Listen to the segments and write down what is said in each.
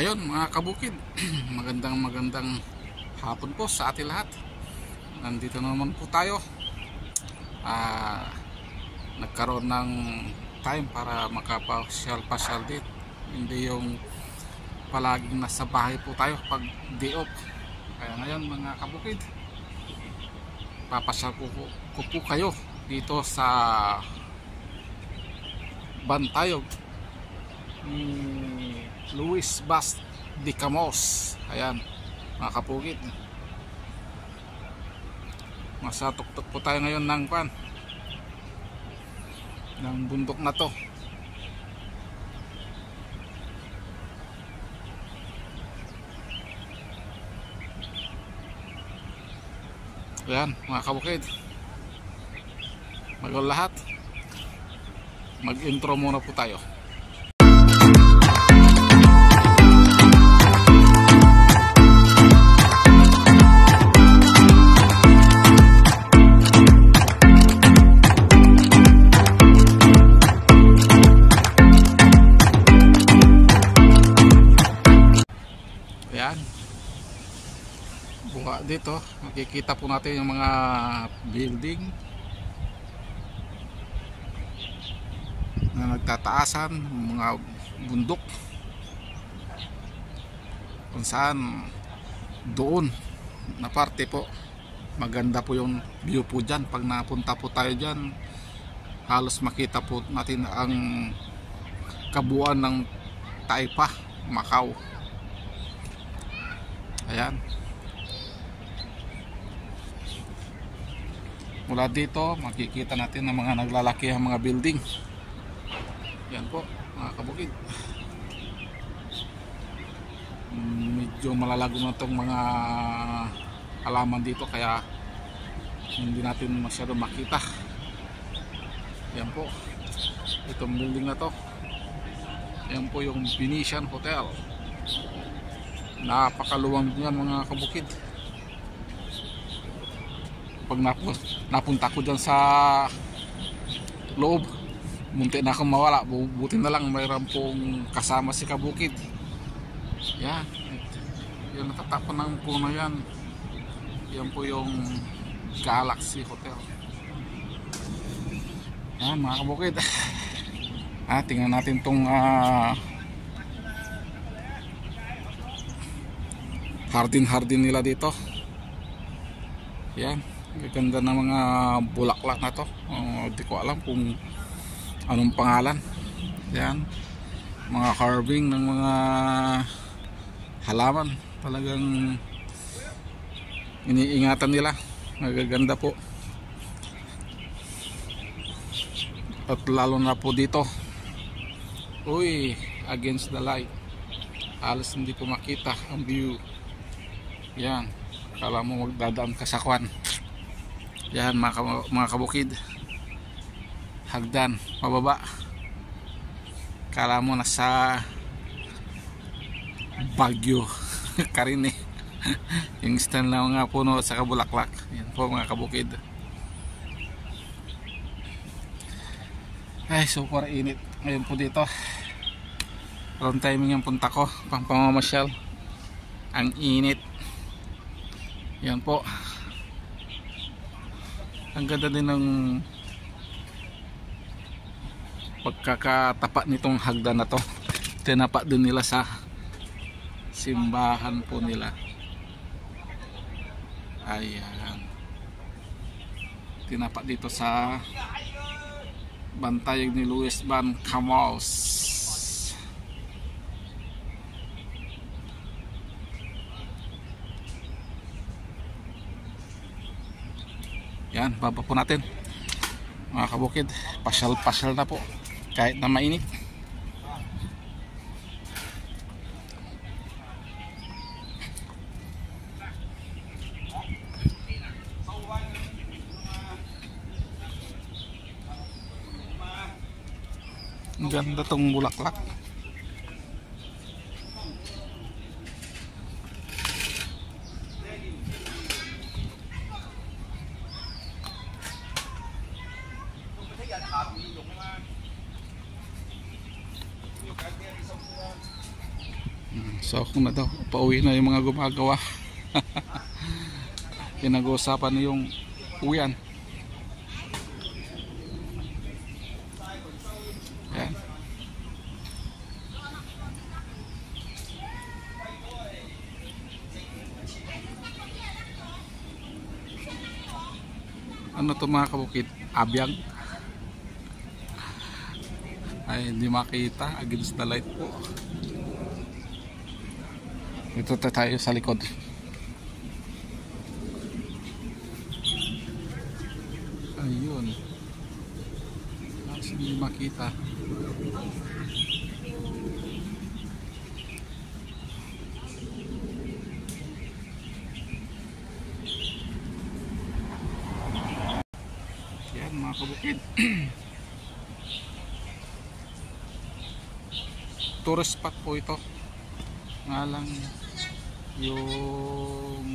Ayun mga kabukid, magandang hapon po sa ating lahat. Nandito naman po tayo. Nagkaroon ng time para makapasyal-pasyal dito. Hindi yung palaging nasa bahay po tayo pag day off. Kaya ngayon mga kabukid, papasyal ko po kayo dito sa Bantayog ni Luis Bas de Camos. Ayan mga kapugid, masatuktok po tayo ngayon ng bundok na to. Ayan mga kabukid, bago lahat mag-intro muna po tayo. Ayan, buka dito, makikita po natin yung mga building na nagtataasan, mga bundok kung saan doon na parte po maganda po yung view po dyan. Pag napunta po tayo dyan, halos makita po natin ang kabuuan ng Taypa, Macau. Ayan, mula dito makikita natin ang mga naglalaki ang mga building. Yan po mga kabukid, medyo malalago na itong mga halaman dito kaya hindi natin masyado makita. Yan po, itong building na to, yan po yung Venetian Hotel. Napakaluwang yan mga kabukid. Pag napunta ko dyan sa loob, munti na akong mawala. Buti na lang mayroon pong kasama si kabukid. Yan, yung natatapon ng puno yan, yan po yung Galaxy Hotel. Yan mga kabukid. Tingnan natin tong hardin nila dito. Yan, ganda ng mga bulaklak na to. Di ko alam kung anong pangalan. Yan, mga carving ng mga halaman, talagang iniingatan nila. Nagaganda po, at lalo na po dito, against the light, halos hindi po makita ang view. Yan, kala mo magdadaan ka sa kwan. Yan mga kabukid, hagdan pababa, kala mo nasa Baguio Karine. Yung stand na mga puno sa kabulaklak. Yan po mga kabukid. Ay, super init ngayon po dito. Wrong timing yung punta ko, pang pamamasyal. Ang init. Yan po, ang ganda din ng pagkakatapat nitong hagdan na to. Tinapa din nila sa simbahan po nila. Ayan, tinapa dito sa Bantayog ni Luis Van Camos. Yan, baba po natin mga kabukid. Pasyal na po kahit na mainit. Ang ganda tong bulaklak. So kung na daw, pauwi na yung mga gumagawa. Pinag-uusapan na yung uwian. Yan. Ano to mga kabukid? Abyang. Ay hindi makita, against the light po. Ito tayo sa likod. Ayun. Hindi makita. Yan mga kabukid. Tourist spot po ito. Nga lang yung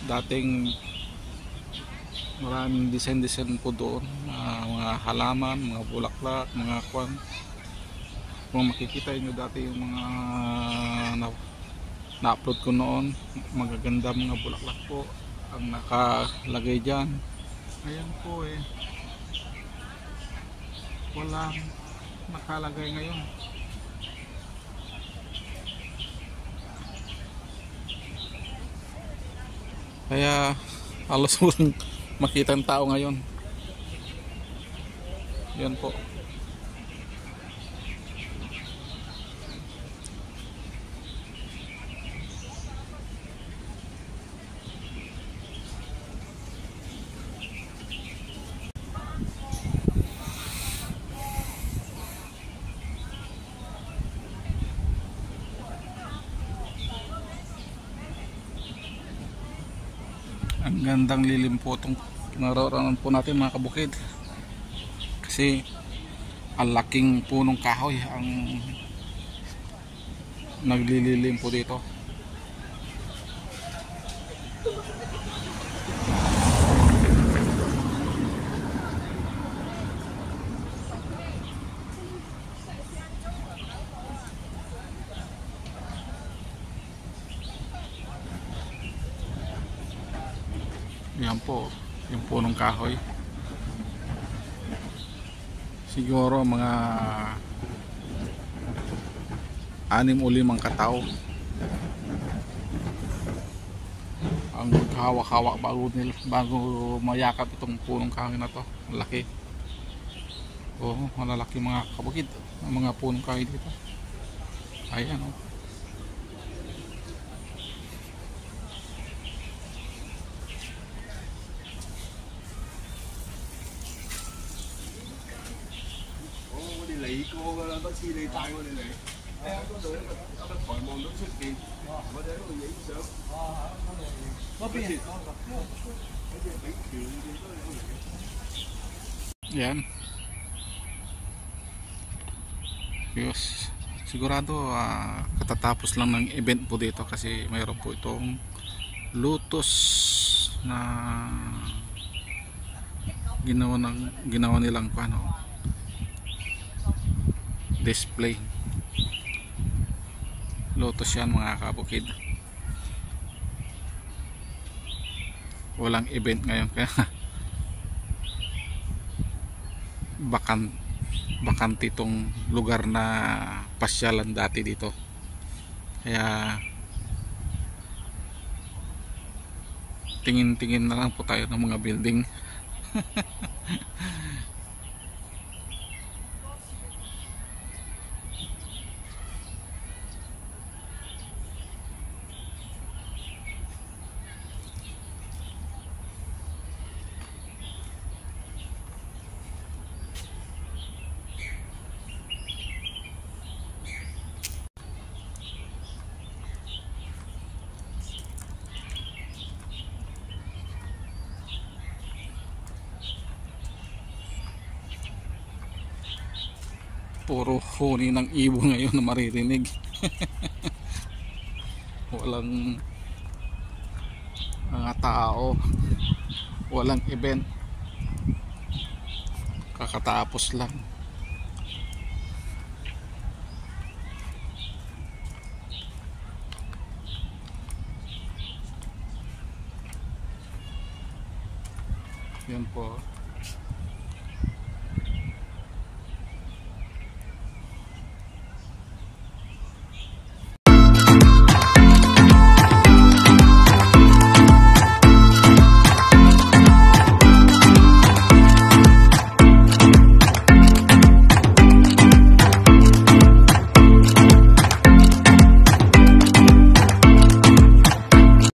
dating maraming design po doon, mga halaman, mga bulaklak, mga kwan. Kung makikita nyo dati yung mga na-upload ko noon, magaganda mga bulaklak po ang nakalagay dyan. Ayan po walang nakalagay ngayon. Kaya halos walang makita ang tao ngayon. Yan po. Ang gandang lilim po itong naroroonan po natin mga kabukid, kasi ang laking punong kahoy ang naglililim po dito. Yan po yung punong kahoy, siguro mga 6 o 5 katao ang maghawak-hawak bago mayakap itong punong kahoy na to. Malaki. Malalaki mga kabukid ang mga punong kahoy dito. Ayan Yan. Yes. Sigurado katatapos lang ng event po dito, kasi mayroon po itong lotus na ginawa nilang display. Lotus yan mga kabukid. Walang event ngayon kaya bakante itong lugar na pasyalan dati dito. Kaya tingin-tingin na lang po tayo ng mga building. Puro huni ng ibon ngayon na maririnig. Walang mga tao, walang event, kakatapos lang. Yan po.